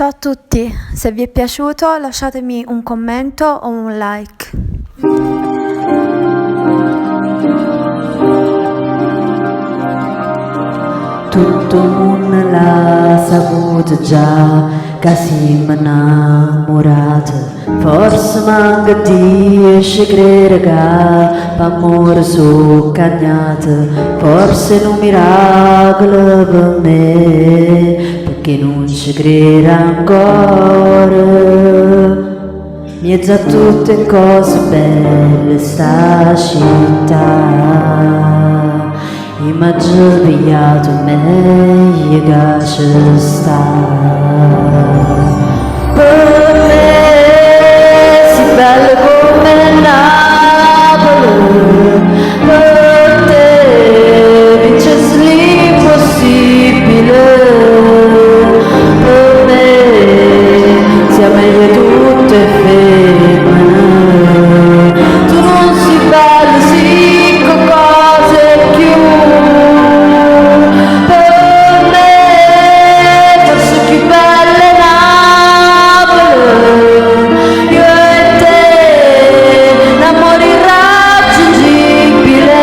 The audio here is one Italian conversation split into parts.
Ciao a tutti, se vi è piaciuto lasciatemi un commento o un like. Tutto il mondo l'ha saputo già, che siamo innamorati. Forse manca di credere che l'amore sono cagnate. Forse è un miracolo per me, perché non ci credo ancora. Mezzo a tutte cose belle sta città, e mi ha già pigliato meglio che ci sta. Per me si bella come Napoli, per te vince l'impossibile. Per me siamo meglio tutte femmine. Tu non si bella, sì, con cose più. Per me forse più bella è Napoli. Io e te, l'amore irraggiungibile.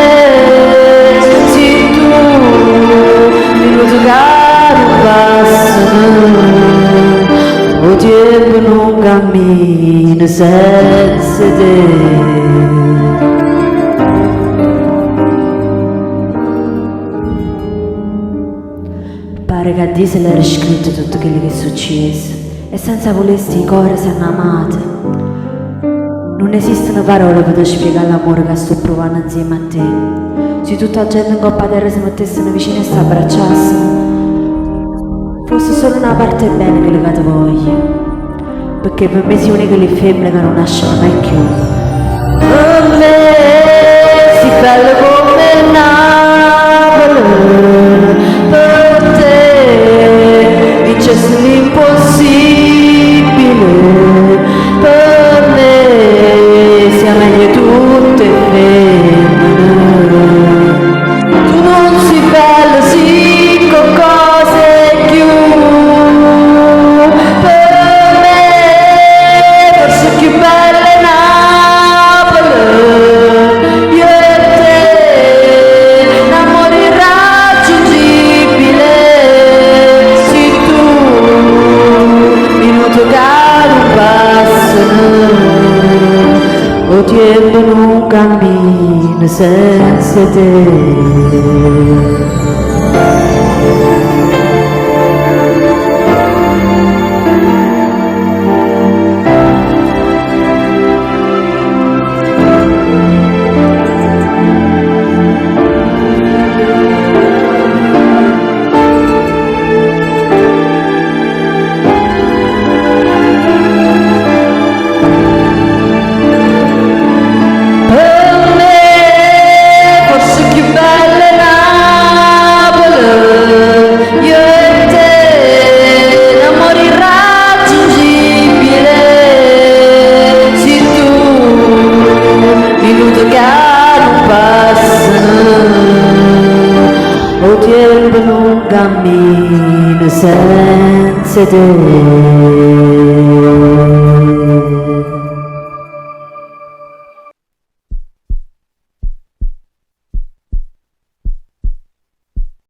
Sì, tu, minuto caro passano. O tempo non cammina senza te. Pare che a Diesel era scritto tutto quello che è successo, e senza volersi i cuori si hanno amate. Non esistono parole per spiegare l'amore che sto provando insieme a te. Se tutta la gente in coppa terra si mettessero vicino e si abbracciassero, fosse solo una parte bene che legate voglia, perché per me si unica le femmine che non nascono mai più. Per me si bella come Napoli, per te vince l'impossibile. Per me siamo meglio tutte femmine. Tu non si bella, sì, con cose più. Per me forse più bella è Napoli. Io e te, l'amore irraggiungibile. Sì, tu, minuto caro passano. O tempo non cammina senza te. O tempo non cammina senza te.